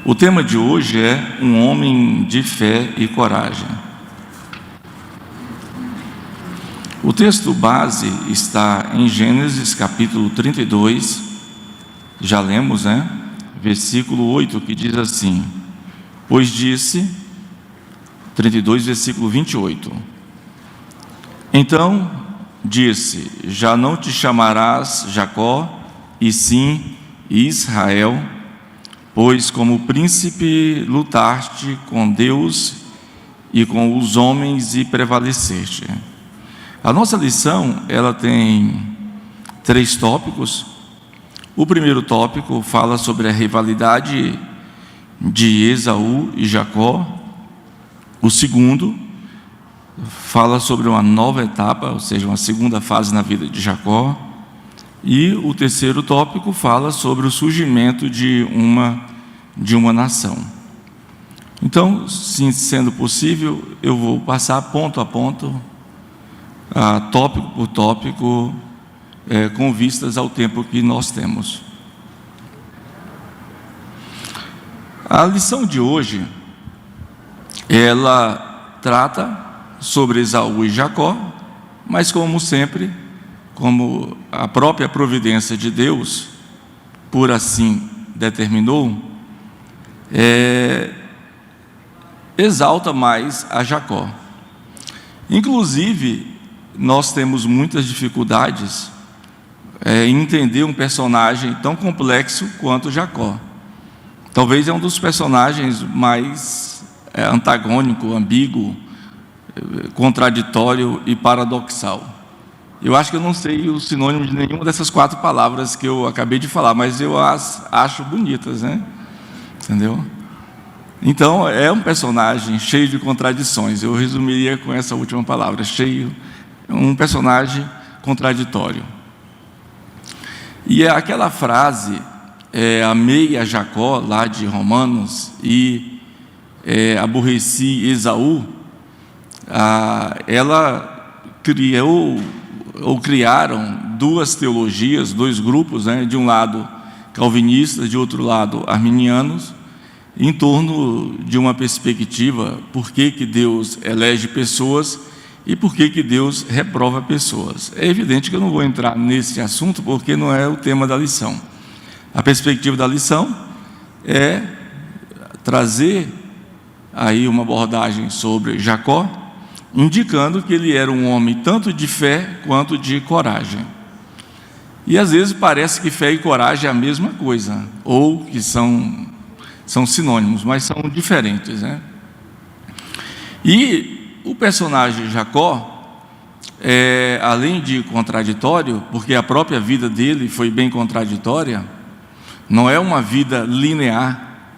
O tema de hoje é um homem de fé e coragem. O texto base está em Gênesis capítulo 32, já lemos, Versículo 8, que diz assim: pois disse, 32, versículo 28, então disse, já não te chamarás Jacó, e sim Israel, pois como príncipe lutaste com Deus e com os homens e prevaleceste. A nossa lição, ela tem 3 tópicos. O primeiro tópico fala sobre a rivalidade de Esaú e Jacó. O segundo fala sobre uma nova etapa, ou seja, uma segunda fase na vida de Jacó. E o terceiro tópico fala sobre o surgimento de uma nação. Então, sim, sendo possível, eu vou passar ponto a ponto, tópico por tópico, com vistas ao tempo que nós temos. A lição de hoje, ela trata sobre Esaú e Jacó, mas como sempre, como a própria providência de Deus, por assim determinou, exalta mais a Jacó. Inclusive, nós temos muitas dificuldades em entender um personagem tão complexo quanto Jacó. Talvez é um dos personagens mais antagônico, ambíguo, contraditório e paradoxal. Eu acho que eu não sei o sinônimo de nenhuma dessas 4 palavras que eu acabei de falar, mas eu as acho bonitas, Entendeu? Então, é um personagem cheio de contradições. Eu resumiria com essa última palavra, um personagem contraditório. E aquela frase, amei a Jacó, lá de Romanos, e aborreci Esaú, ela criaram 2 teologias, 2 grupos, de um lado calvinistas, de outro lado arminianos, em torno de uma perspectiva, por que Deus elege pessoas e por que Deus reprova pessoas. É evidente que eu não vou entrar nesse assunto, porque não é o tema da lição. A perspectiva da lição é trazer aí uma abordagem sobre Jacó, indicando que ele era um homem tanto de fé quanto de coragem. E às vezes parece que fé e coragem é a mesma coisa, ou que são sinônimos, mas são diferentes, E o personagem Jacó, além de contraditório, porque a própria vida dele foi bem contraditória, não é uma vida linear,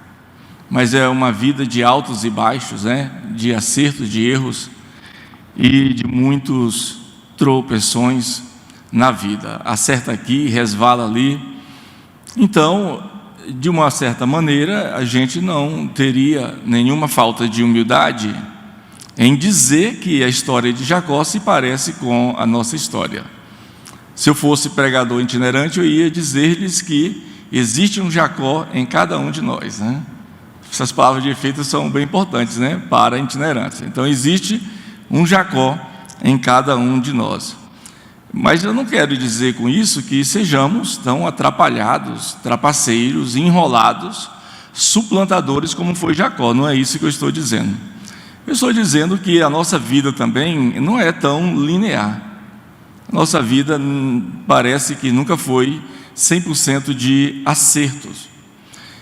mas é uma vida de altos e baixos, de acertos, de erros e de muitos tropeções na vida. Acerta aqui, resvala ali. Então, de uma certa maneira, a gente não teria nenhuma falta de humildade em dizer que a história de Jacó se parece com a nossa história. Se eu fosse pregador itinerante, eu ia dizer-lhes que existe um Jacó em cada um de nós, Essas palavras de efeito são bem importantes, para itinerantes. Então, existe um Jacó em cada um de nós. Mas eu não quero dizer com isso que sejamos tão atrapalhados, trapaceiros, enrolados, suplantadores como foi Jacó. Não é isso que eu estou dizendo. Eu estou dizendo que a nossa vida também não é tão linear. Nossa vida parece que nunca foi 100% de acertos.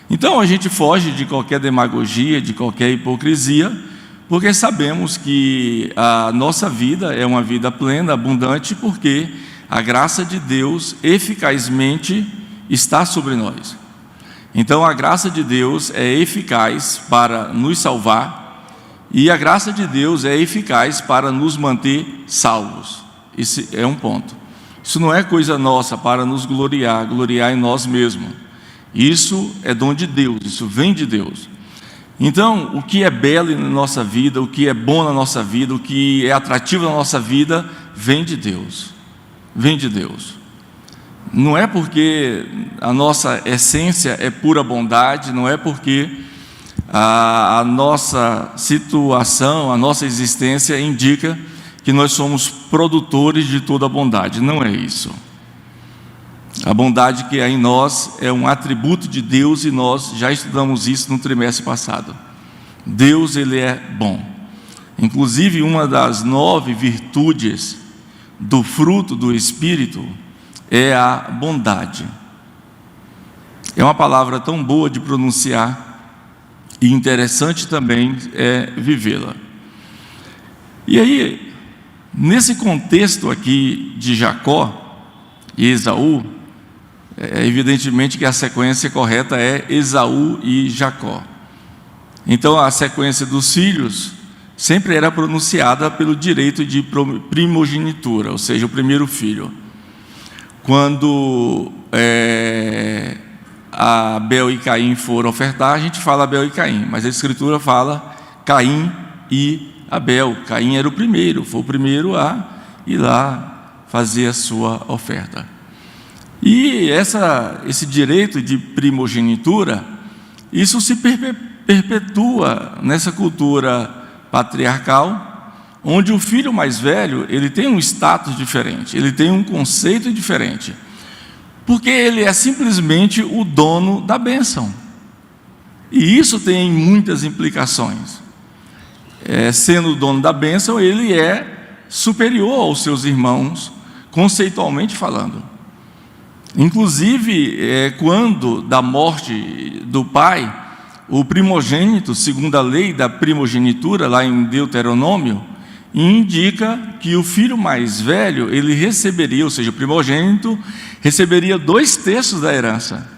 Então a gente foge de qualquer demagogia, de qualquer hipocrisia, porque sabemos que a nossa vida é uma vida plena, abundante, porque a graça de Deus eficazmente está sobre nós. Então a graça de Deus é eficaz para nos salvar, e a graça de Deus é eficaz para nos manter salvos. Esse é um ponto. Isso não é coisa nossa para nos gloriar em nós mesmos. Isso é dom de Deus, isso vem de Deus. Então, o que é belo na nossa vida, o que é bom na nossa vida, o que é atrativo na nossa vida, vem de Deus. Vem de Deus. Não é porque a nossa essência é pura bondade, não é porque a nossa situação, a nossa existência indica que nós somos produtores de toda a bondade. Não é isso. A bondade que há em nós é um atributo de Deus, e nós já estudamos isso no trimestre passado. Deus, Ele é bom. Inclusive, uma das 9 virtudes do fruto do Espírito é a bondade. É uma palavra tão boa de pronunciar, e interessante também é vivê-la. E aí, nesse contexto aqui de Jacó e Esaú, evidentemente que a sequência correta é Esaú e Jacó. Então a sequência dos filhos sempre era pronunciada pelo direito de primogenitura, ou seja, o primeiro filho. Quando Abel e Caim foram ofertar, a gente fala Abel e Caim, mas a Escritura fala Caim e Abel. Caim era o primeiro, foi o primeiro a ir lá fazer a sua oferta. E esse direito de primogenitura, isso se perpetua nessa cultura patriarcal, onde o filho mais velho, ele tem um status diferente, ele tem um conceito diferente, porque ele é simplesmente o dono da bênção. E isso tem muitas implicações. Sendo o dono da bênção, ele é superior aos seus irmãos, conceitualmente falando. Inclusive, quando da morte do pai, o primogênito, segundo a lei da primogenitura, lá em Deuteronômio, indica que o filho mais velho, ele receberia, ou seja, o primogênito, receberia 2/3 da herança,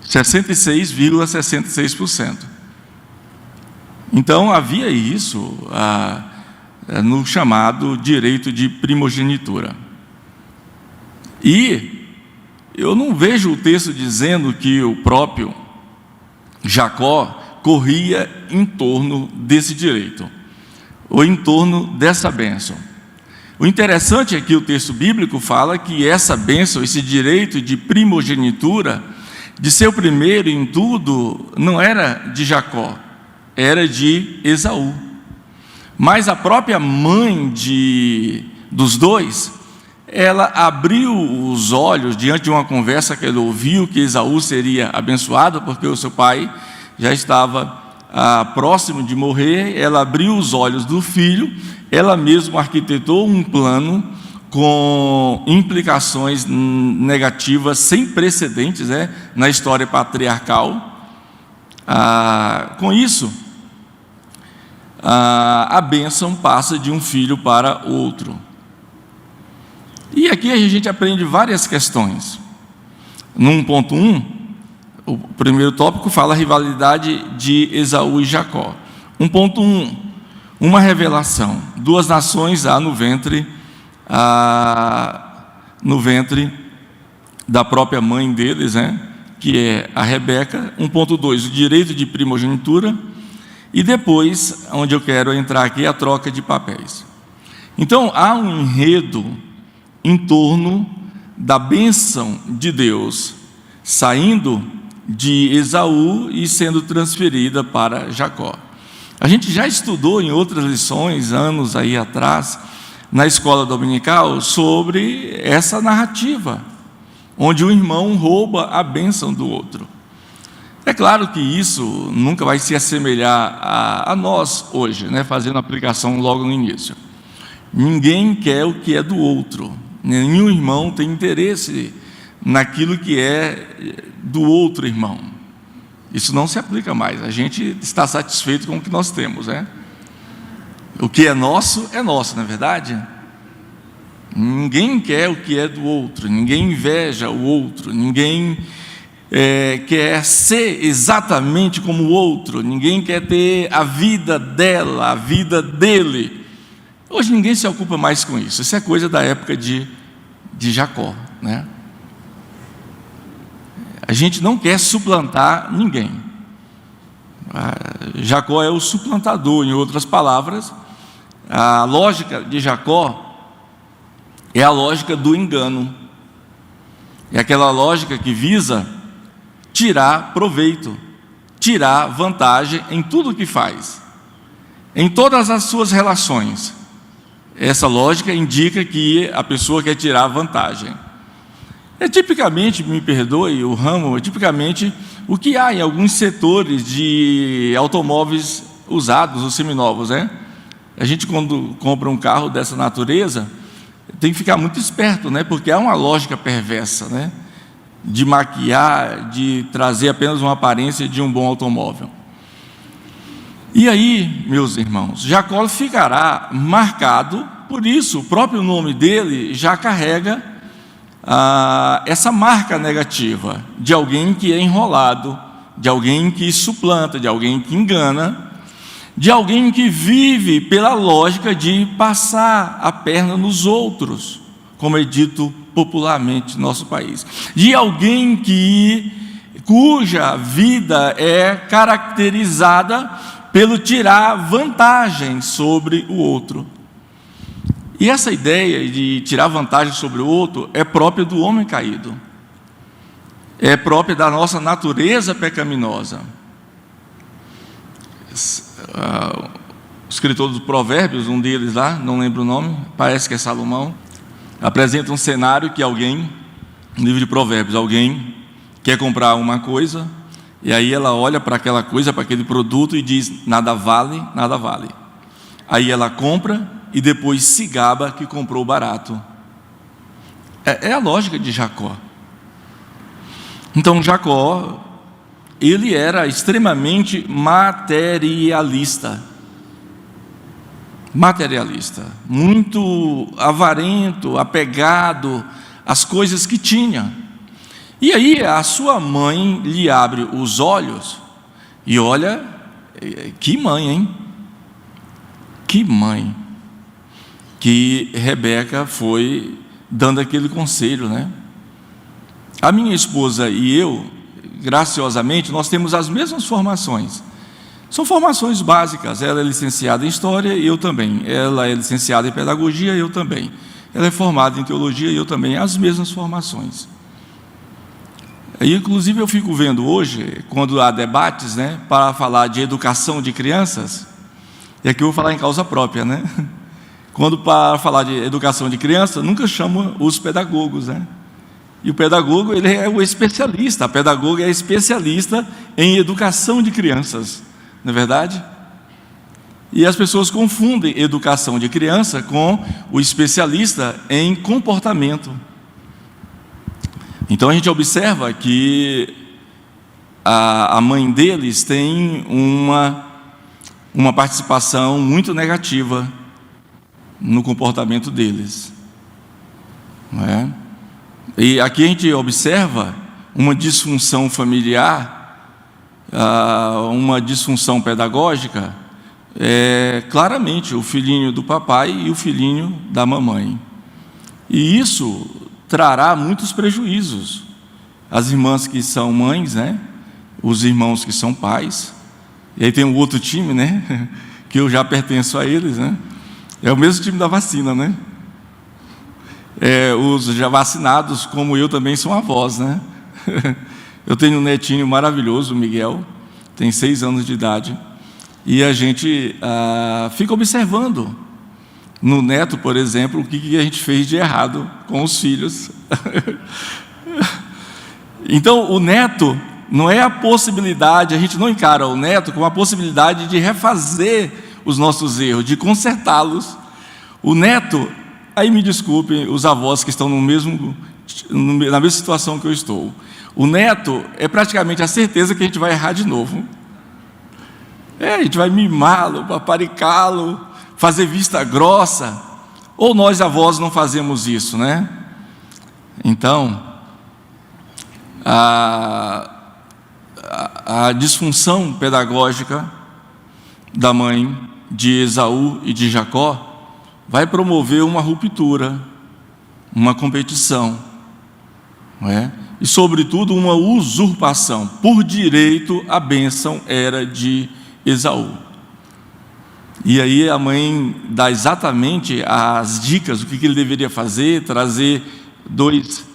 66,66%. Então, havia isso no chamado direito de primogenitura. E eu não vejo o texto dizendo que o próprio Jacó corria em torno desse direito, ou em torno dessa bênção. O interessante é que o texto bíblico fala que essa bênção, esse direito de primogenitura, de ser o primeiro em tudo, não era de Jacó, era de Esaú. Mas a própria mãe dos dois, ela abriu os olhos diante de uma conversa que ele ouviu, que Esaú seria abençoado, porque o seu pai já estava próximo de morrer. Ela abriu os olhos do filho, ela mesma arquitetou um plano com implicações negativas sem precedentes, na história patriarcal. Com isso, a bênção passa de um filho para outro. E aqui a gente aprende várias questões. No 1.1, o primeiro tópico fala a rivalidade de Esaú e Jacó. 1.1, uma revelação. 2 nações há no ventre da própria mãe deles, que é a Rebeca. 1.2, o direito de primogenitura. E depois, onde eu quero entrar aqui, a troca de papéis. Então, há um enredo em torno da bênção de Deus saindo de Esaú e sendo transferida para Jacó. A gente já estudou em outras lições, anos aí atrás, na escola dominical, sobre essa narrativa, onde o irmão rouba a bênção do outro. É claro que isso nunca vai se assemelhar a nós hoje, fazendo a aplicação logo no início. Ninguém quer o que é do outro. Nenhum irmão tem interesse naquilo que é do outro irmão. Isso não se aplica mais. A gente está satisfeito com o que nós temos, O que é nosso, não é verdade? Ninguém quer o que é do outro, ninguém inveja o outro, ninguém quer ser exatamente como o outro, ninguém quer ter a vida dela, a vida dele. Hoje ninguém se ocupa mais com isso. Isso é coisa da época de Jacó, A gente não quer suplantar ninguém. Jacó é o suplantador. Em outras palavras, a lógica de Jacó é a lógica do engano. É aquela lógica que visa tirar proveito, tirar vantagem em tudo que faz, em todas as suas relações. Essa lógica indica que a pessoa quer tirar vantagem. É tipicamente, me perdoe o ramo, é tipicamente o que há em alguns setores de automóveis usados ou seminovos, né? A gente, quando compra um carro dessa natureza, tem que ficar muito esperto, né? Porque há uma lógica perversa, né? De maquiar, de trazer apenas uma aparência de um bom automóvel. E aí, meus irmãos, Jacó ficará marcado, por isso o próprio nome dele já carrega essa marca negativa de alguém que é enrolado, de alguém que suplanta, de alguém que engana, de alguém que vive pela lógica de passar a perna nos outros, como é dito popularmente no nosso país, de alguém cuja vida é caracterizada pelo tirar vantagem sobre o outro. E essa ideia de tirar vantagem sobre o outro é própria do homem caído, é própria da nossa natureza pecaminosa. O escritor dos Provérbios, um deles lá, não lembro o nome, parece que é Salomão, apresenta um cenário que alguém, no livro de Provérbios, alguém quer comprar uma coisa, e aí ela olha para aquela coisa, para aquele produto e diz: nada vale, nada vale. Aí ela compra e depois se gaba que comprou barato. É a lógica de Jacó. Então Jacó, ele era extremamente materialista, muito avarento, apegado às coisas que tinha. E aí a sua mãe lhe abre os olhos, e olha, que mãe, hein? Que mãe, que Rebeca foi dando aquele conselho, né? A minha esposa e eu, graciosamente, nós temos as mesmas formações. São formações básicas. Ela é licenciada em História e eu também. Ela é licenciada em Pedagogia e eu também. Ela é formada em Teologia e eu também. As mesmas formações. E, inclusive, eu fico vendo hoje, quando há debates, né, para falar de educação de crianças, e aqui eu vou falar em causa própria, né? Quando para falar de educação de criança, nunca chama os pedagogos, né? E o pedagogo, ele é o especialista, a pedagoga é especialista em educação de crianças, não é verdade? E as pessoas confundem educação de criança com o especialista em comportamento. Então a gente observa que a mãe deles tem uma participação muito negativa no comportamento deles, não é? E aqui a gente observa uma disfunção familiar, uma disfunção pedagógica, claramente o filhinho do papai e o filhinho da mamãe. E isso trará muitos prejuízos. As irmãs que são mães, né? Os irmãos que são pais. E aí tem um outro time, né? Que eu já pertenço a eles, né? É o mesmo time da vacina, né? Os já vacinados, como eu, também são avós, né? Eu tenho um netinho maravilhoso, o Miguel, tem 6 anos de idade, e a gente fica observando no neto, por exemplo, o que a gente fez de errado com os filhos. Então, o neto não é a possibilidade, a gente não encara o neto como a possibilidade de refazer os nossos erros, de consertá-los. O neto, aí me desculpem os avós que estão na mesma situação que eu estou. O neto é praticamente a certeza que a gente vai errar de novo. A gente vai mimá-lo, paparicá-lo, fazer vista grossa. Ou nós avós não fazemos isso, né? Então, a disfunção pedagógica da mãe de Esaú e de Jacó vai promover uma ruptura, uma competição, não é? E, sobretudo, uma usurpação. Por direito, a bênção era de Esaú. E aí a mãe dá exatamente as dicas, o que ele deveria fazer: trazer 2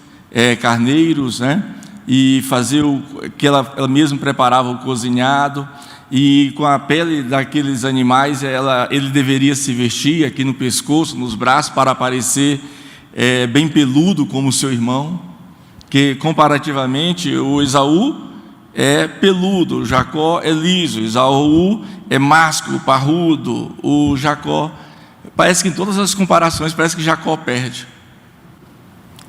carneiros, né? e fazer o que ela mesma preparava, o cozinhado, e com a pele daqueles animais ele deveria se vestir aqui no pescoço, nos braços, para parecer bem peludo como o seu irmão, que comparativamente o Esaú é peludo, o Jacó é liso, Esaú é másculo, parrudo, o Jacó, parece que em todas as comparações, parece que Jacó perde,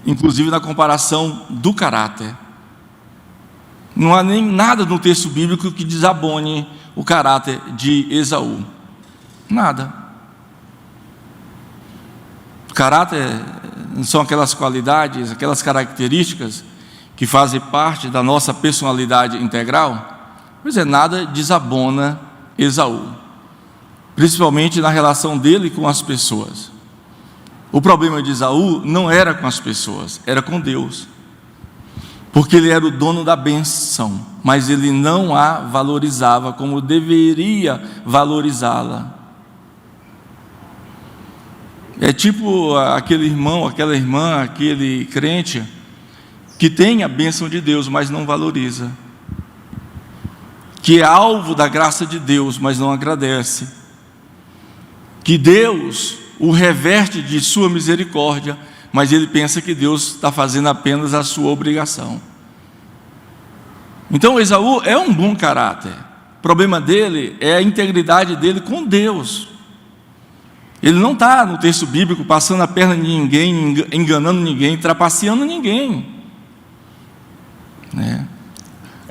inclusive na comparação do caráter. Não há nem nada no texto bíblico que desabone o caráter de Esaú, nada. O caráter são aquelas qualidades, aquelas características que fazem parte da nossa personalidade integral. Pois nada desabona Esaú, principalmente na relação dele com as pessoas. O problema de Esaú não era com as pessoas, era com Deus, porque ele era o dono da bênção, mas ele não a valorizava como deveria valorizá-la. É tipo aquele irmão, aquela irmã, aquele crente que tem a bênção de Deus, mas não valoriza, que é alvo da graça de Deus, mas não agradece, que Deus o reverte de sua misericórdia, mas ele pensa que Deus está fazendo apenas a sua obrigação. Então Esaú é um bom caráter, o problema dele é a integridade dele com Deus. Ele não está no texto bíblico passando a perna de ninguém, enganando ninguém, trapaceando ninguém.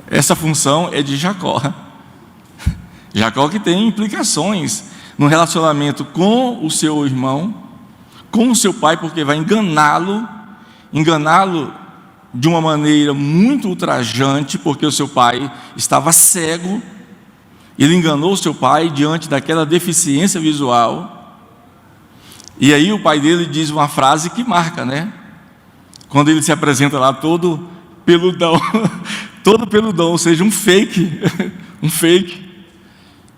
Essa função é de Jacó. Jacó que tem implicações no relacionamento com o seu irmão, com o seu pai, porque vai enganá-lo de uma maneira muito ultrajante, porque o seu pai estava cego. Ele enganou o seu pai diante daquela deficiência visual. E aí o pai dele diz uma frase que marca, quando ele se apresenta lá todo peludão, ou seja, um fake,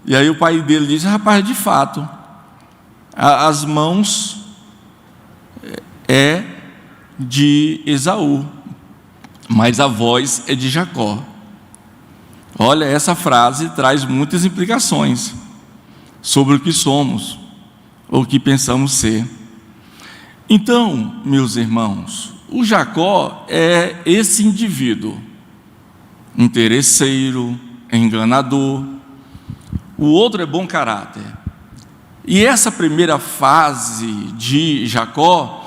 E aí o pai dele diz: rapaz, de fato, as mãos é de Esaú, mas a voz é de Jacó. Olha, essa frase traz muitas implicações sobre o que somos, ou o que pensamos ser. Então, meus irmãos, o Jacó é esse indivíduo interesseiro, enganador. O outro é bom caráter. E essa primeira fase de Jacó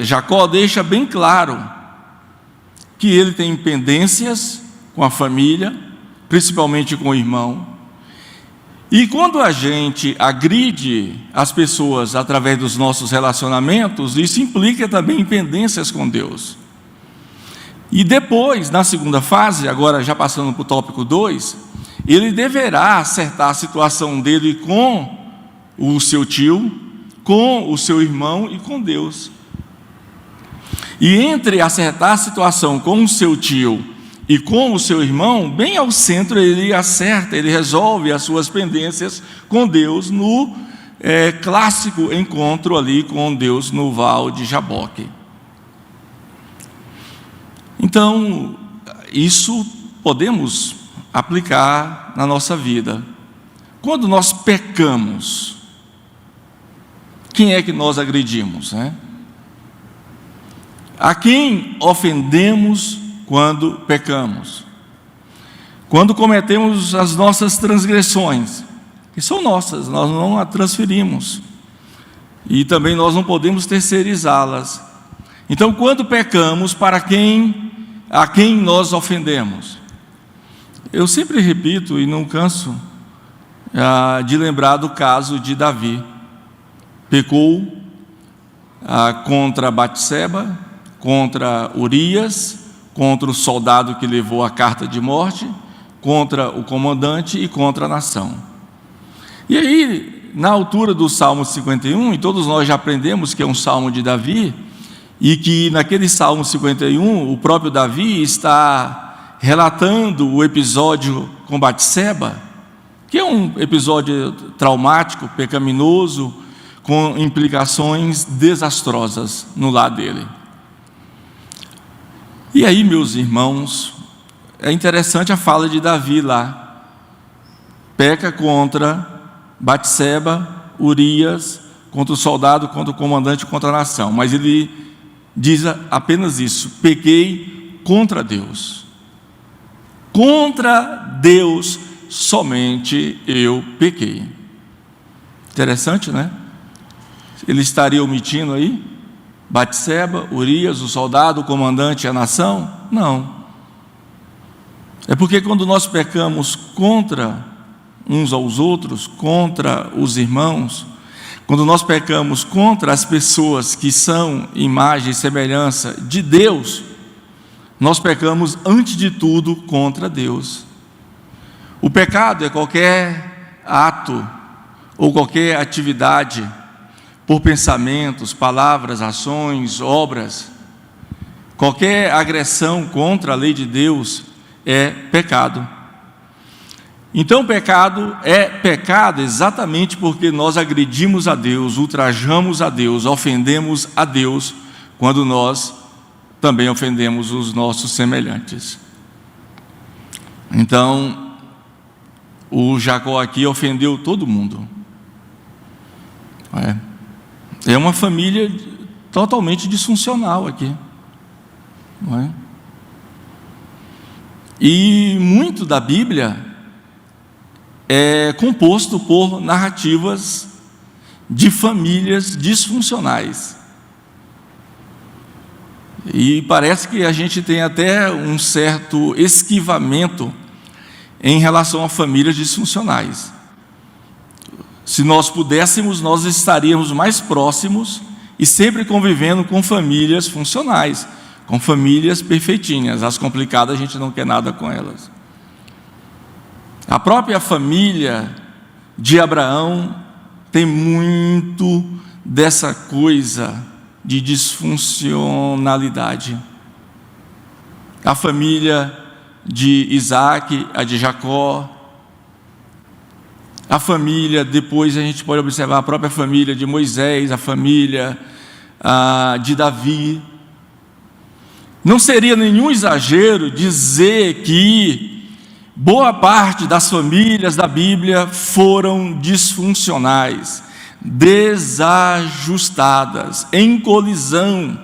Jacó deixa bem claro que ele tem pendências com a família, principalmente com o irmão. E quando a gente agride as pessoas através dos nossos relacionamentos, isso implica também em pendências com Deus. E depois, na segunda fase, agora já passando para o tópico 2, ele deverá acertar a situação dele com o seu tio, com o seu irmão e com Deus. E entre acertar a situação com o seu tio e com o seu irmão, bem ao centro ele acerta, ele resolve as suas pendências com Deus no clássico encontro ali com Deus no Val de Jaboque. Então, isso podemos aplicar na nossa vida. Quando nós pecamos, quem é que nós agredimos, A quem ofendemos quando pecamos? Quando cometemos as nossas transgressões, que são nossas, nós não as transferimos. E também nós não podemos terceirizá-las. Então, quando pecamos, a quem nós ofendemos? Eu sempre repito e não canso de lembrar do caso de Davi. Pecou contra Batseba, contra Urias, contra o soldado que levou a carta de morte, contra o comandante e contra a nação. E aí, na altura do Salmo 51, e todos nós já aprendemos que é um salmo de Davi, e que naquele Salmo 51, o próprio Davi está relatando o episódio com Batseba, que é um episódio traumático, pecaminoso, com implicações desastrosas no lar dele. E aí, meus irmãos, é interessante a fala de Davi lá. Peca contra Batseba, Urias, contra o soldado, contra o comandante, contra a nação. Mas ele diz apenas isso: pequei contra Deus. Contra Deus somente eu pequei. Interessante, né? Ele estaria omitindo aí Batseba, Urias, o soldado, o comandante e a nação? Não. É porque quando nós pecamos contra uns aos outros, contra os irmãos, quando nós pecamos contra as pessoas que são imagem e semelhança de Deus, nós pecamos antes de tudo contra Deus. O pecado é qualquer ato ou qualquer atividade, por pensamentos, palavras, ações, obras, qualquer agressão contra a lei de Deus é pecado. Então, pecado é pecado exatamente porque nós agredimos a Deus, ultrajamos a Deus, ofendemos a Deus, quando nós também ofendemos os nossos semelhantes. Então, o Jacó aqui ofendeu todo mundo. É uma família totalmente disfuncional aqui, não é? E muito da Bíblia é composto por narrativas de famílias disfuncionais. E parece que a gente tem até um certo esquivamento em relação a famílias disfuncionais. Se nós pudéssemos, nós estaríamos mais próximos e sempre convivendo com famílias funcionais, com famílias perfeitinhas. As complicadas a gente não quer nada com elas. A própria família de Abraão tem muito dessa coisa de disfuncionalidade. A família de Isaac, a de Jacó, a família, depois a gente pode observar a própria família de Moisés, a família de Davi. Não seria nenhum exagero dizer que boa parte das famílias da Bíblia foram disfuncionais, desajustadas, em colisão.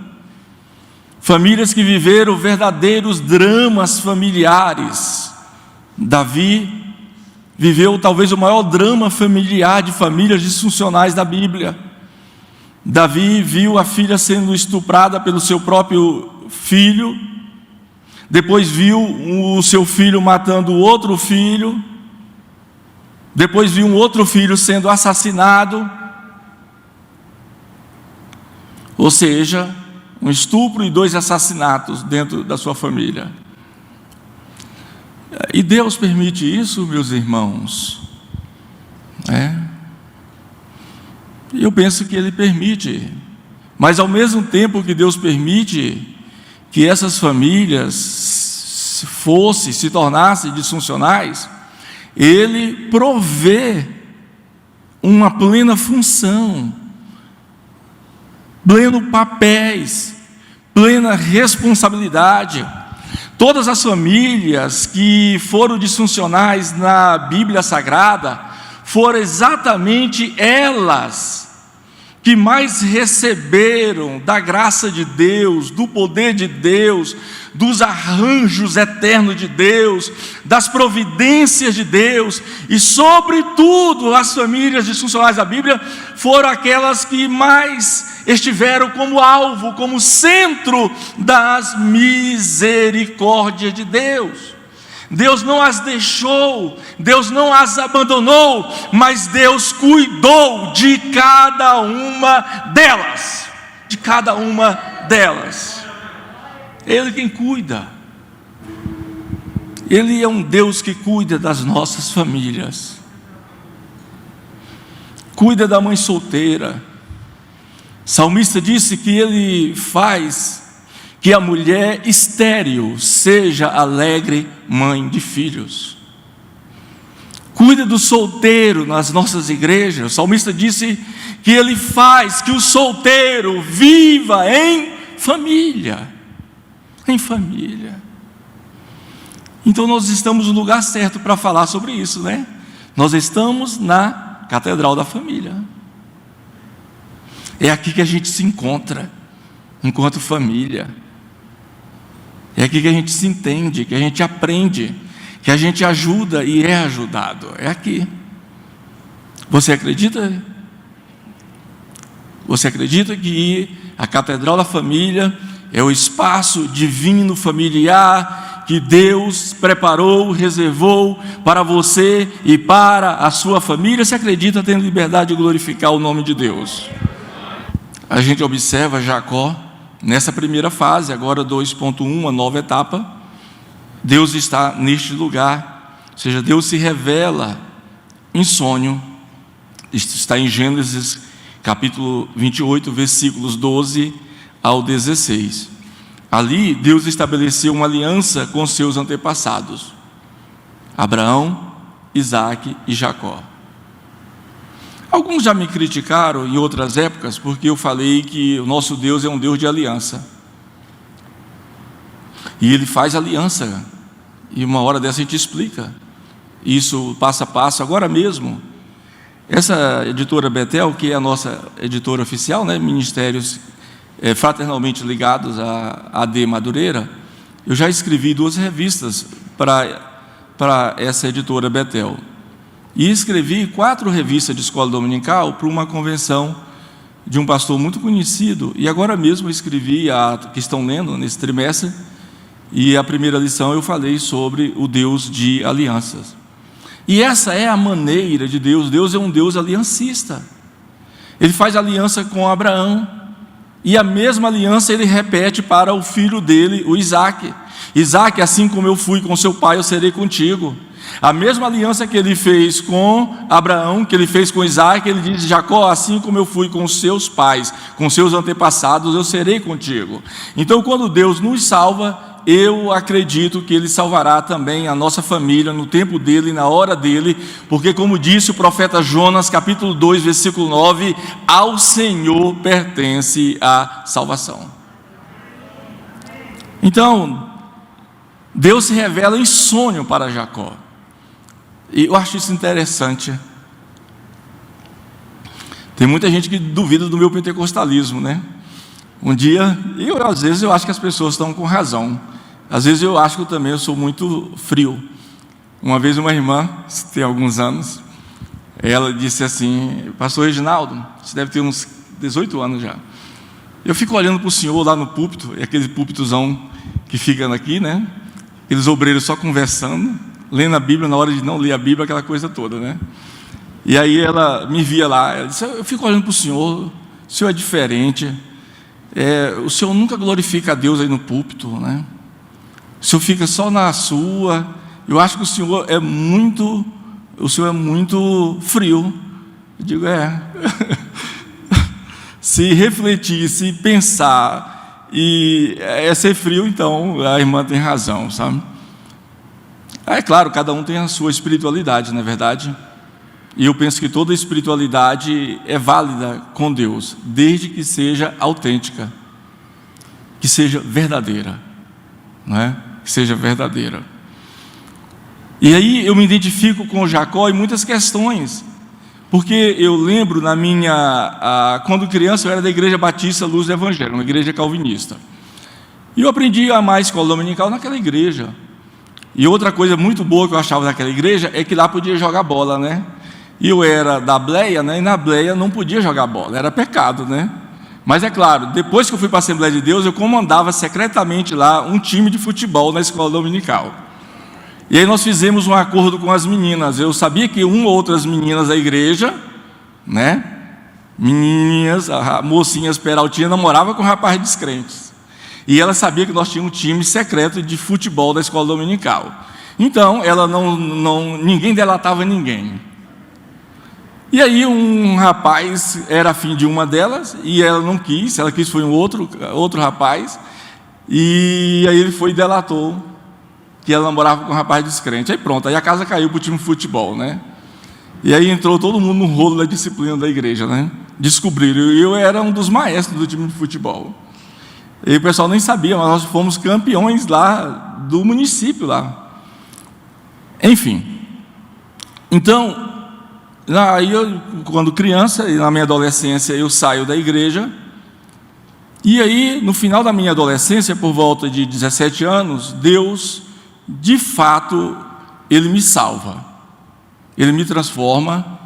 Famílias que viveram verdadeiros dramas familiares. Davi viveu talvez o maior drama familiar de famílias disfuncionais da Bíblia. Davi viu a filha sendo estuprada pelo seu próprio filho, depois viu o seu filho matando o outro filho, depois viu um outro filho sendo assassinado, ou seja, um estupro e 2 assassinatos dentro da sua família. E Deus permite isso, meus irmãos? Eu penso que Ele permite, mas ao mesmo tempo que Deus permite que essas famílias se tornassem disfuncionais, Ele provê uma plena função, pleno papéis, plena responsabilidade. Todas as famílias que foram disfuncionais na Bíblia Sagrada foram exatamente elas que mais receberam da graça de Deus, do poder de Deus, dos arranjos eternos de Deus, das providências de Deus, e sobretudo as famílias disfuncionais da Bíblia foram aquelas que mais estiveram como alvo, como centro das misericórdias de Deus. Deus não as deixou, Deus não as abandonou, mas Deus cuidou de cada uma delas, de cada uma delas. Ele quem cuida. Ele é um Deus que cuida das nossas famílias, cuida da mãe solteira. O salmista disse que Ele faz que a mulher estéril seja alegre mãe de filhos. Cuida do solteiro nas nossas igrejas. O salmista disse que Ele faz que o solteiro viva em família. Em família. Então nós estamos no lugar certo para falar sobre isso, né? Nós estamos na Catedral da Família. É aqui que a gente se encontra, enquanto família. É aqui que a gente se entende, que a gente aprende, que a gente ajuda e é ajudado. É aqui. Você acredita? Você acredita que a Catedral da Família é o espaço divino familiar que Deus preparou, reservou para você e para a sua família? Você acredita tendo liberdade de glorificar o nome de Deus? A gente observa Jacó nessa primeira fase, agora 2.1, a nova etapa. Deus está neste lugar, ou seja, Deus se revela em sonho. Isto está em Gênesis capítulo 28, versículos 12 ao 16. Ali Deus estabeleceu uma aliança com seus antepassados, Abraão, Isaque e Jacó. Alguns já me criticaram em outras épocas porque eu falei que o nosso Deus é um Deus de aliança. E Ele faz aliança. E uma hora dessa a gente explica isso passo a passo, agora mesmo. Essa editora Betel, que é a nossa editora oficial, né, ministérios fraternalmente ligados à AD Madureira, eu já escrevi 2 revistas para essa editora Betel. E escrevi 4 revistas de escola dominical para uma convenção de um pastor muito conhecido. E agora mesmo eu escrevi a que estão lendo nesse trimestre, e a primeira lição eu falei sobre o Deus de alianças. E essa é a maneira de Deus. Deus é um Deus aliancista. Ele faz aliança com Abraão, e a mesma aliança Ele repete para o filho dele, o Isaque. Isaque, assim como eu fui com seu pai, eu serei contigo. A mesma aliança que Ele fez com Abraão, que Ele fez com Isaque, Ele diz: Jacó, assim como eu fui com seus pais, com seus antepassados, eu serei contigo. Então, quando Deus nos salva, eu acredito que Ele salvará também a nossa família no tempo dEle, na hora dEle, porque, como disse o profeta Jonas, capítulo 2, versículo 9, ao Senhor pertence a salvação. Então, Deus se revela em sonho para Jacó. E eu acho isso interessante. Tem muita gente que duvida do meu pentecostalismo, né? Um dia, às vezes eu acho que as pessoas estão com razão. Às vezes eu acho que eu sou muito frio. Uma vez uma irmã, tem alguns anos, ela disse assim: Pastor Reginaldo, você deve ter uns 18 anos já. Eu fico olhando para o senhor lá no púlpito, aquele púlpitozão que fica aqui, né? Aqueles obreiros só conversando, lendo a Bíblia, na hora de não ler a Bíblia, aquela coisa toda, né? E aí ela me via lá, ela disse: eu fico olhando para o senhor é diferente, o senhor nunca glorifica a Deus aí no púlpito, né? O senhor fica só na sua. Eu acho que o senhor é muito frio. Eu digo: se refletir, se pensar e ser frio, então a irmã tem razão, sabe? É claro, cada um tem a sua espiritualidade, não é verdade? E eu penso que toda espiritualidade é válida com Deus, desde que seja autêntica, que seja verdadeira, não é? Que seja verdadeira. E aí eu me identifico com Jacó em muitas questões, porque eu lembro quando criança eu era da Igreja Batista Luz do Evangelho, uma igreja calvinista, e eu aprendi a amar a escola dominical naquela igreja. E outra coisa muito boa que eu achava naquela igreja é que lá podia jogar bola, né? E eu era da Bleia, né? E na Bleia não podia jogar bola, era pecado, né? Mas é claro, depois que eu fui para a Assembleia de Deus, eu comandava secretamente lá um time de futebol na escola dominical. E aí nós fizemos um acordo com as meninas. Eu sabia que uma ou outras meninas da igreja, né? Menininhas, mocinhas peraltinhas, namorava com rapazes descrentes. E ela sabia que nós tínhamos um time secreto de futebol da escola dominical. Então, ela ninguém delatava ninguém. E aí um rapaz era afim de uma delas, e ela não quis, ela quis foi um outro rapaz, e aí ele foi e delatou que ela namorava com um rapaz descrente. Aí pronto, aí a casa caiu para o time de futebol, né? E aí entrou todo mundo no rolo da disciplina da igreja, né? Descobriram, eu era um dos maestros do time de futebol. E o pessoal nem sabia, mas nós fomos campeões lá do município lá. Enfim. Então, aí eu, quando criança, e na minha adolescência, eu saio da igreja. E aí, no final da minha adolescência, por volta de 17 anos, Deus, de fato, Ele me salva. Ele me transforma.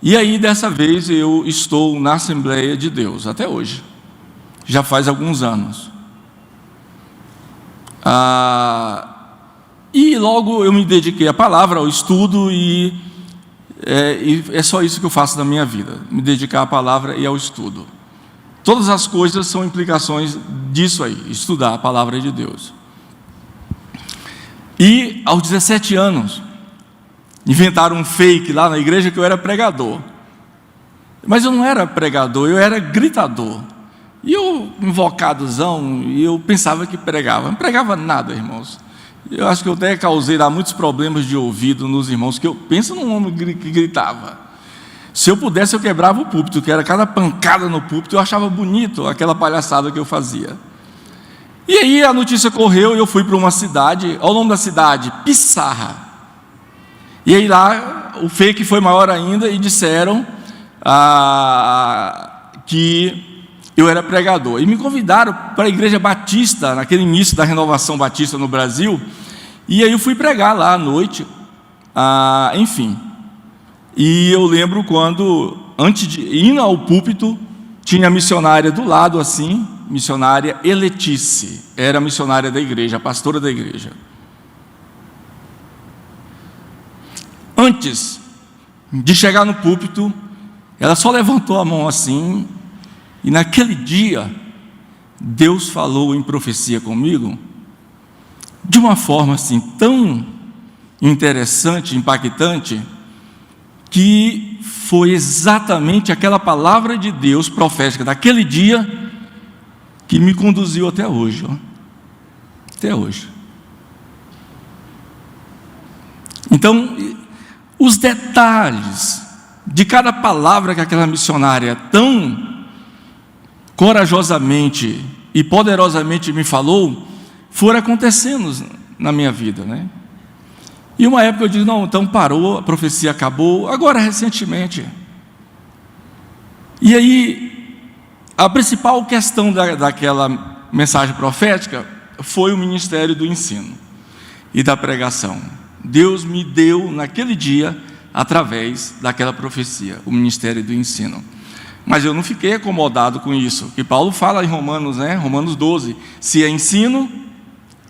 E aí, dessa vez, eu estou na Assembleia de Deus, até hoje. Já faz alguns anos. E logo eu me dediquei à palavra, ao estudo, e é só isso que eu faço na minha vida, me dedicar à palavra e ao estudo. Todas as coisas são implicações disso aí, estudar a palavra de Deus. E aos 17 anos, inventaram um fake lá na igreja que eu era pregador. Mas eu não era pregador, eu era gritador. E eu, invocadozão, e eu pensava que pregava. Não pregava nada, irmãos. Eu acho que eu até causei lá muitos problemas de ouvido nos irmãos, que eu penso num homem que gritava. Se eu pudesse, eu quebrava o púlpito, que era cada pancada no púlpito. Eu achava bonito aquela palhaçada que eu fazia. E aí a notícia correu e eu fui para uma cidade. Olha o nome da cidade, Pissarra. E aí lá o fake foi maior ainda e disseram que eu era pregador. E me convidaram para a Igreja Batista, naquele início da Renovação Batista no Brasil. E aí eu fui pregar lá à noite. Enfim. E eu lembro quando, antes de ir ao púlpito, tinha a missionária do lado assim, missionária Eletice. Era a missionária da igreja, a pastora da igreja. Antes de chegar no púlpito, ela só levantou a mão assim, e naquele dia, Deus falou em profecia comigo, de uma forma assim, tão interessante, impactante, que foi exatamente aquela palavra de Deus profética daquele dia, que me conduziu até hoje, ó. Até hoje. Então, os detalhes de cada palavra que aquela missionária tão corajosamente e poderosamente me falou, foram acontecendo na minha vida, né? E uma época eu disse, não, então parou, a profecia acabou, agora recentemente. E aí, a principal questão daquela mensagem profética foi o ministério do ensino e da pregação. Deus me deu naquele dia, através daquela profecia, o ministério do ensino. Mas eu não fiquei acomodado com isso, que Paulo fala em Romanos, né? Romanos 12, se é ensino,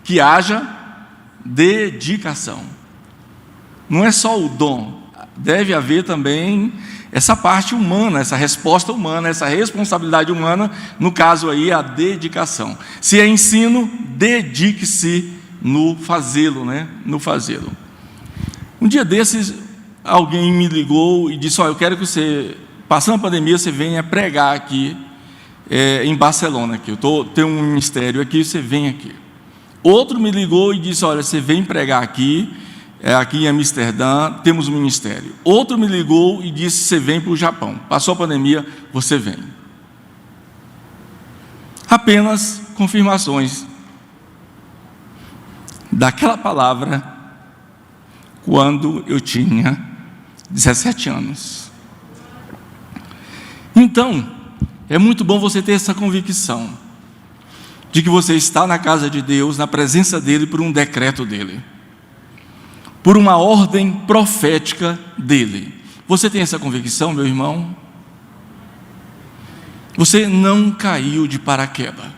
que haja dedicação. Não é só o dom, deve haver também essa parte humana, essa resposta humana, essa responsabilidade humana, no caso aí a dedicação. Se é ensino, dedique-se no fazê-lo, né? No fazê-lo. Um dia desses, alguém me ligou e disse, eu quero que você, passando a pandemia, você venha pregar aqui em Barcelona, que eu tenho um ministério aqui, você vem aqui. Outro me ligou e disse, olha, você vem pregar aqui em Amsterdã, temos um ministério. Outro me ligou e disse, você vem para o Japão. Passou a pandemia, você vem. Apenas confirmações daquela palavra quando eu tinha 17 anos. Então, é muito bom você ter essa convicção de que você está na casa de Deus, na presença dEle, por um decreto dEle, por uma ordem profética dEle. Você tem essa convicção, meu irmão? Você não caiu de paraquedas.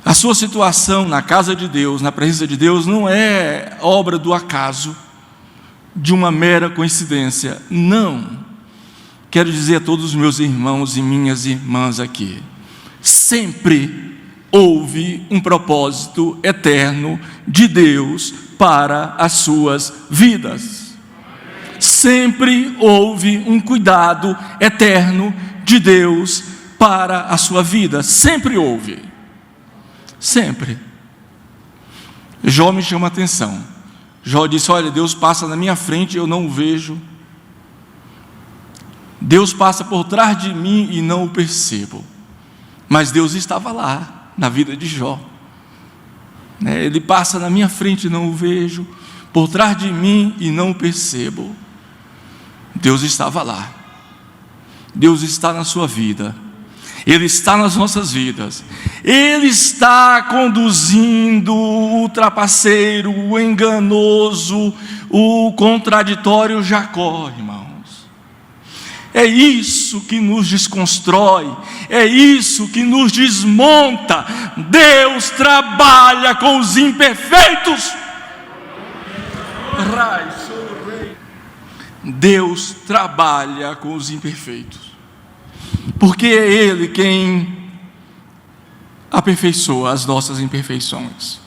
A sua situação na casa de Deus, na presença de Deus, não é obra do acaso, de uma mera coincidência. Não. Quero dizer a todos os meus irmãos e minhas irmãs aqui, sempre houve um propósito eterno de Deus para as suas vidas. Sempre houve um cuidado eterno de Deus para a sua vida. Sempre houve. Sempre. Jó me chama a atenção. Jó disse, olha, Deus passa na minha frente e eu não o vejo. Deus passa por trás de mim e não o percebo. Mas Deus estava lá, na vida de Jó. Ele passa na minha frente e não o vejo, por trás de mim e não o percebo. Deus estava lá. Deus está na sua vida. Ele está nas nossas vidas. Ele está conduzindo o trapaceiro, o enganoso, o contraditório Jacó, irmãos. É isso que nos desconstrói, é isso que nos desmonta. Deus trabalha com os imperfeitos. Deus trabalha com os imperfeitos, porque é Ele quem aperfeiçoa as nossas imperfeições.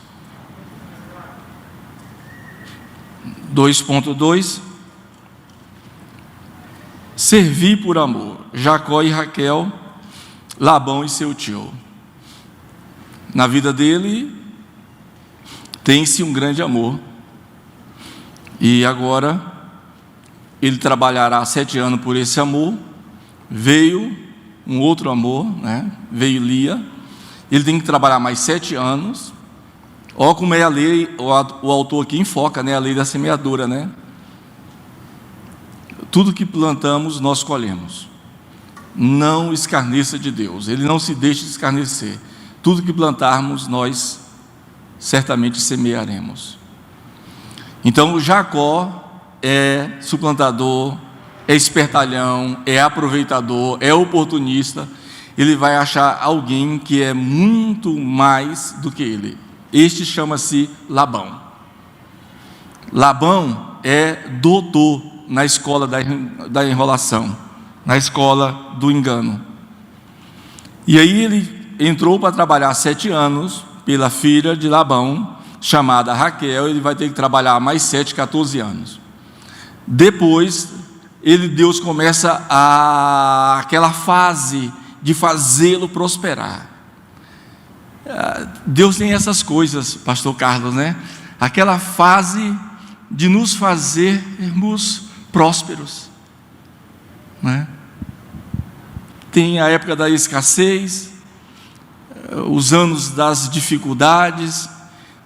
2.2 Servir por amor, Jacó e Raquel, Labão e seu tio. Na vida dele tem-se um grande amor, e agora ele trabalhará 7 anos por esse amor. Veio um outro amor, veio Lia, ele tem que trabalhar mais 7 anos. Olha como é a lei, o autor aqui enfoca, a lei da semeadura, Tudo que plantamos, nós colhemos. Não escarneça de Deus, Ele não se deixa escarnecer. Tudo que plantarmos, nós certamente semearemos. Então, Jacó é suplantador, é espertalhão, é aproveitador, é oportunista. Ele vai achar alguém que é muito mais do que ele. Este chama-se Labão. Labão é doutor na escola da enrolação, na escola do engano. E aí ele entrou para trabalhar 7 anos pela filha de Labão, chamada Raquel. Ele vai ter que trabalhar mais 7, 14 anos. Depois, Deus começa aquela fase de fazê-lo prosperar. Deus tem essas coisas, pastor Carlos, Aquela fase de nos fazermos prósperos, Tem a época da escassez, os anos das dificuldades,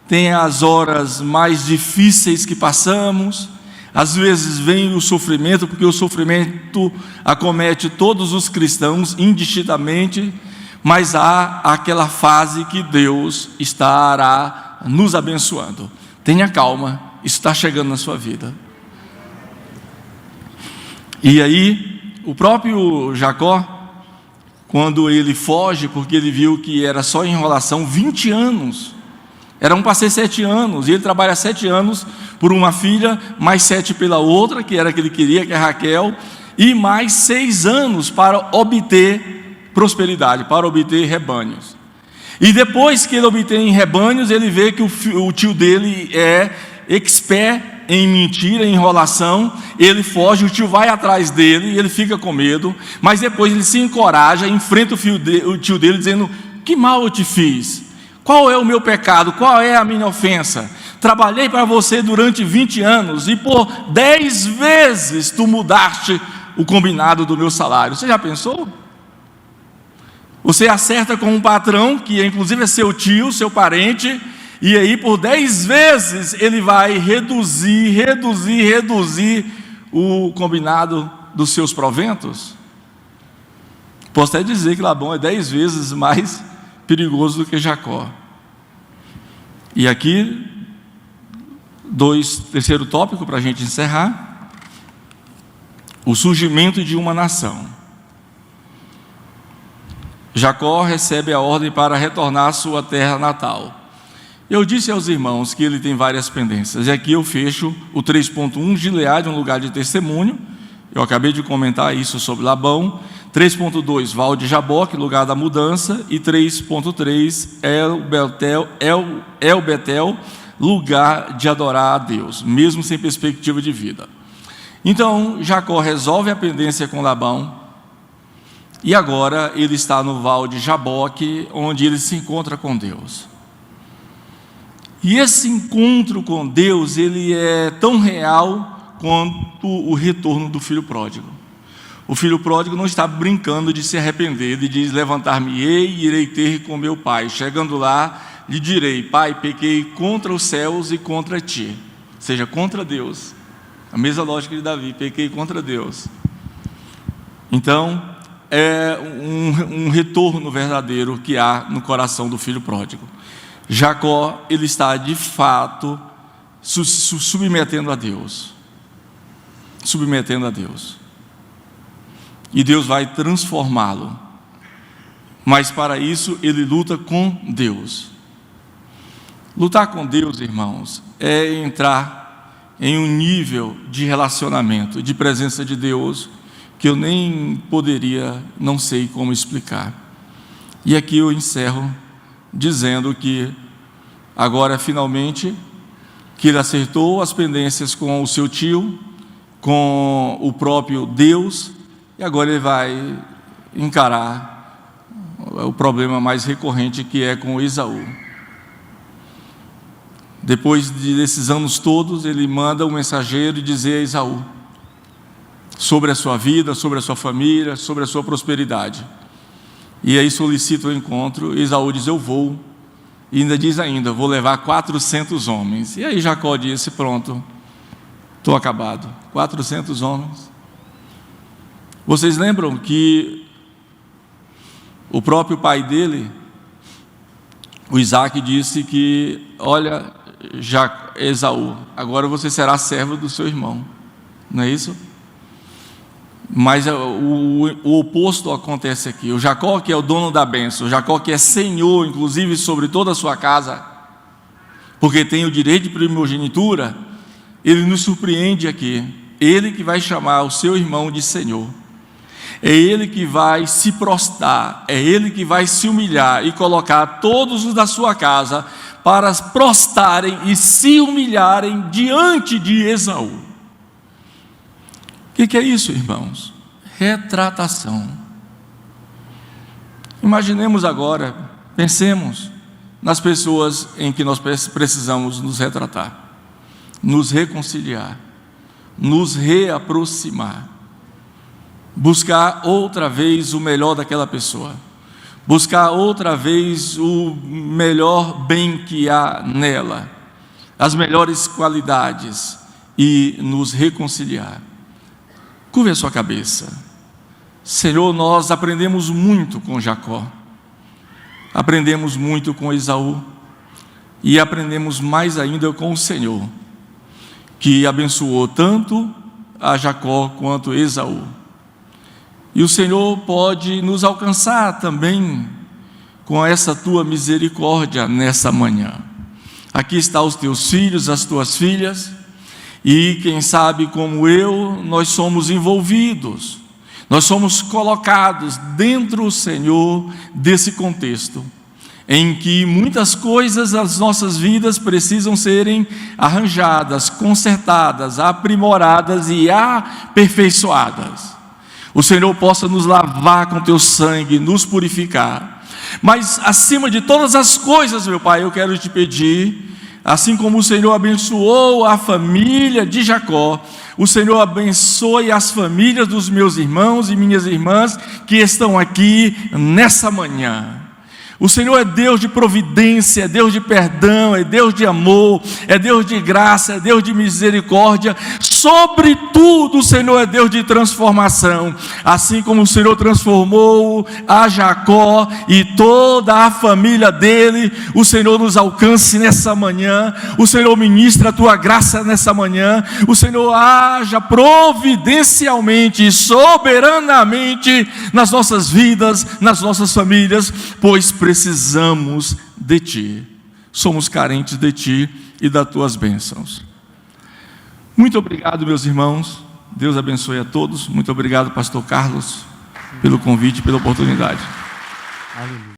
tem as horas mais difíceis que passamos. Às vezes vem o sofrimento, porque o sofrimento acomete todos os cristãos indistintamente, mas há aquela fase que Deus estará nos abençoando. Tenha calma, isso está chegando na sua vida. E aí, o próprio Jacó, quando ele foge, porque ele viu que era só enrolação, 20 anos, eram para ser 7 anos, e ele trabalha 7 anos por uma filha, mais 7 pela outra, que era a que ele queria, que é Raquel, e mais 6 anos para obter prosperidade, para obter rebanhos. E depois que ele obtém rebanhos, ele vê que o tio dele é expert em mentira, em enrolação. Ele foge, o tio vai atrás dele, ele fica com medo, mas depois ele se encoraja, enfrenta o tio dele dizendo: que mal eu te fiz? Qual é o meu pecado? Qual é a minha ofensa? Trabalhei para você durante 20 anos e por 10 vezes tu mudaste o combinado do meu salário. Você já pensou? Você acerta com um patrão, que inclusive é seu tio, seu parente, e aí por 10 vezes ele vai reduzir o combinado dos seus proventos. Posso até dizer que Labão é 10 vezes mais perigoso do que Jacó. E aqui, terceiro tópico para a gente encerrar: o surgimento de uma nação. Jacó recebe a ordem para retornar à sua terra natal. Eu disse aos irmãos que ele tem várias pendências, e aqui eu fecho o 3.1, Gileade, um lugar de testemunho. Eu acabei de comentar isso sobre Labão. 3.2, Val de Jaboque, lugar da mudança. E 3.3, El Betel, lugar de adorar a Deus, mesmo sem perspectiva de vida. Então, Jacó resolve a pendência com Labão, e agora ele está no Val de Jaboque, onde ele se encontra com Deus. E esse encontro com Deus, ele é tão real quanto o retorno do filho pródigo. o filho pródigo não está brincando de se arrepender. Ele diz: levantar-me-ei e irei ter com meu pai. Chegando lá, lhe direi: pai, pequei contra os céus e contra ti. Ou seja, contra Deus. A mesma lógica de Davi: pequei contra Deus. Então, é um retorno verdadeiro que há no coração do filho pródigo. Jacó, ele está de fato submetendo a Deus. Submetendo a Deus. E Deus vai transformá-lo. Mas para isso ele luta com Deus. Lutar com Deus, irmãos, é entrar em um nível de relacionamento, de presença de Deus, que eu nem poderia, não sei como explicar. E aqui eu encerro dizendo que agora finalmente que ele acertou as pendências com o seu tio, com o próprio Deus, e agora ele vai encarar o problema mais recorrente, que é com Esaú. Depois desses anos todos, ele manda um mensageiro dizer a Esaú sobre a sua vida, sobre a sua família, sobre a sua prosperidade. E aí solicita o encontro. Esaú diz: eu vou. E ainda diz vou levar 400 homens. E aí Jacó disse: pronto, estou acabado. 400 homens. Vocês lembram que o próprio pai dele, o Isaac, disse que: olha, Esaú, agora você será servo do seu irmão. Não é isso? Mas o oposto acontece aqui. O Jacó, que é o dono da bênção, o Jacó, que é senhor, inclusive, sobre toda a sua casa, porque tem o direito de primogenitura, ele nos surpreende aqui. Ele que vai chamar o seu irmão de senhor. É ele que vai se prostrar, é ele que vai se humilhar e colocar todos os da sua casa para prostrarem e se humilharem diante de Esaú. O que é isso, irmãos? Retratação. Imaginemos agora, pensemos nas pessoas em que nós precisamos nos retratar, nos reconciliar, nos reaproximar, buscar outra vez o melhor daquela pessoa, buscar outra vez o melhor bem que há nela, as melhores qualidades, e nos reconciliar. Curve a sua cabeça. Senhor, nós aprendemos muito com Jacó, aprendemos muito com Esaú, e aprendemos mais ainda com o Senhor, que abençoou tanto a Jacó quanto Esaú. E o Senhor pode nos alcançar também com essa tua misericórdia nessa manhã. Aqui estão os teus filhos, as tuas filhas, e quem sabe como eu, nós somos envolvidos, nós somos colocados dentro, Senhor, desse contexto, em que muitas coisas das nossas vidas precisam serem arranjadas, consertadas, aprimoradas e aperfeiçoadas. O Senhor possa nos lavar com teu sangue, nos purificar. Mas acima de todas as coisas, meu Pai, eu quero te pedir, assim como o Senhor abençoou a família de Jacó, o Senhor abençoe as famílias dos meus irmãos e minhas irmãs que estão aqui nessa manhã. O Senhor é Deus de providência, é Deus de perdão, é Deus de amor, é Deus de graça, é Deus de misericórdia. Sobretudo, o Senhor é Deus de transformação. Assim como o Senhor transformou a Jacó e toda a família dele, o Senhor nos alcance nessa manhã. O Senhor ministra a tua graça nessa manhã. O Senhor haja providencialmente e soberanamente nas nossas vidas, nas nossas famílias, pois precisamos de Ti, somos carentes de Ti e das Tuas bênçãos. Muito obrigado, meus irmãos, Deus abençoe a todos. Muito obrigado, pastor Carlos, pelo convite, pela oportunidade. Aleluia.